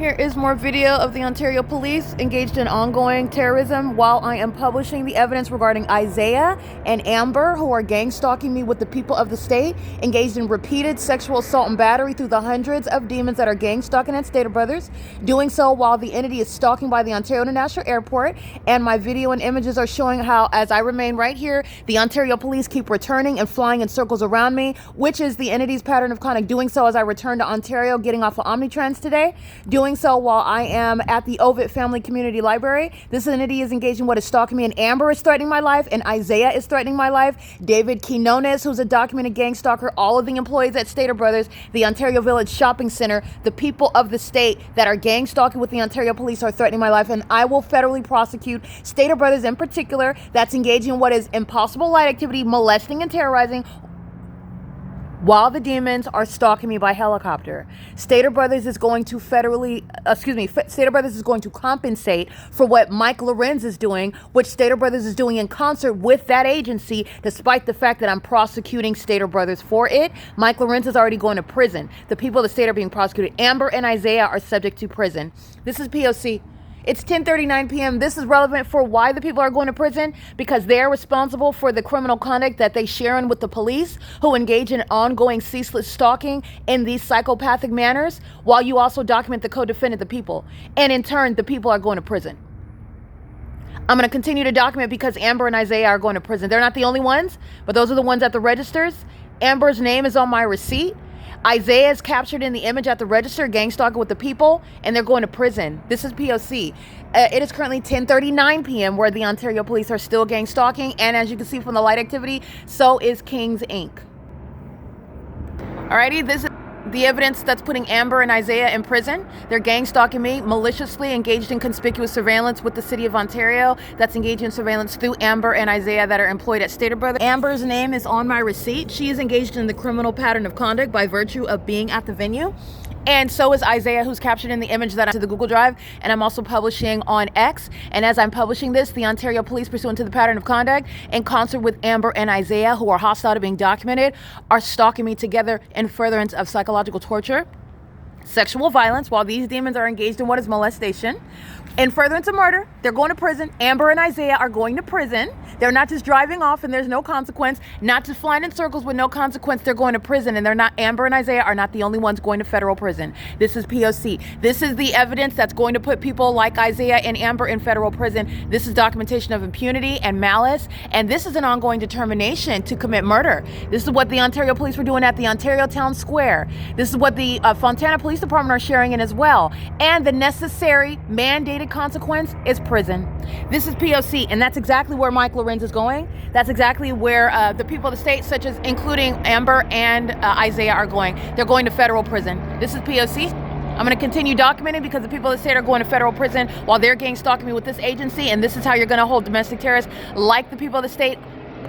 Here is more video of the Ontario Police engaged in ongoing terrorism while I am publishing the evidence regarding Isaiah and Amber, who are gang stalking me with the people of the state, engaged in repeated sexual assault and battery through the hundreds of demons that are gang stalking at Stater Brothers, doing so while the entity is stalking by the Ontario International Airport. And my video and images are showing how, as I remain right here, the Ontario Police keep returning and flying in circles around me, which is the entity's pattern of conduct, doing so as I return to Ontario, getting off of Omnitrans today, doing so while I am at the Ovid Family Community Library. This entity is engaged in what is stalking me, and Amber is threatening my life, and Isaiah is threatening my life. David Quinones, who's a documented gang stalker, all of the employees at Stater Brothers, the Ontario Village Shopping Center, the people of the state that are gang stalking with the Ontario Police are threatening my life, and I will federally prosecute Stater Brothers in particular that's engaging in what is impossible light activity, molesting and terrorizing while the demons are stalking me by helicopter. Stater Brothers is going to Stater Brothers is going to compensate for what Mike LORENZ is doing, which Stater Brothers is doing in concert with that agency, despite the fact that I'm prosecuting Stater Brothers for it. Mike LORENZ is already going to prison. The people of the state are being prosecuted. Amber and Isaiah are subject to prison. This is P.O.C. It's 10:39 p.m. This is relevant for why the people are going to prison, because they're responsible for the criminal conduct that they share in with the police, who engage in ongoing ceaseless stalking in these psychopathic manners, while you also document the co-defendant, the people. And in turn, the people are going to prison. I'm going to continue to document because Amber and Isaiah are going to prison. They're not the only ones, but those are the ones at the registers. Amber's name is on my receipt. Isaiah is captured in the image at the register, gang stalking with the people, and they're going to prison. This is P.O.C. It is currently 10:39 p.m. where the Ontario Police are still gang stalking, and as you can see from the light activity, so is Kings Inc. Alrighty, this is the evidence that's putting Amber and Isaiah in prison. They're gang stalking me, maliciously engaged in conspicuous surveillance with the city of Ontario that's engaged in surveillance through Amber and Isaiah that are employed at Stater Brothers. Amber's name is on my receipt. She is engaged in the criminal pattern of conduct by virtue of being at the venue. And so is Isaiah, who's captured in the image that I to the Google Drive, and I'm also publishing on X. And as I'm publishing this, the Ontario Police, pursuant to the pattern of conduct, in concert with Amber and Isaiah, who are hostile to being documented, are stalking me together in furtherance of psychological torture, sexual violence, while these demons are engaged in what is molestation. In furtherance of murder, they're going to prison. Amber and Isaiah are going to prison. They're not just driving off and there's no consequence, not just flying in circles with no consequence. They're going to prison, and Amber and Isaiah are not the only ones going to federal prison. This is P.O.C. This is the evidence that's going to put people like Isaiah and Amber in federal prison. This is documentation of impunity and malice, and this is an ongoing determination to commit murder. This is what the Ontario Police were doing at the Ontario Town Square. This is what the Fontana Police Department are sharing in as well. And the necessary mandated consequence is prison. This is P.O.C. and that's exactly where Mike LORENZ is going. That's exactly where the people of the state, such as including Amber and Isaiah, are going. They're going to federal prison. This is P.O.C. I'm going to continue documenting because the people of the state are going to federal prison while they're gang stalking me with this agency, and this is how you're going to hold domestic terrorists like the people of the state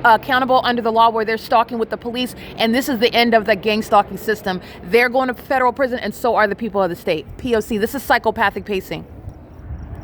accountable under the law, where they're stalking with the police. And this is the end of the gang stalking system. They're going to federal prison, and so are the people of the state. P.O.C. This is psychopathic pacing.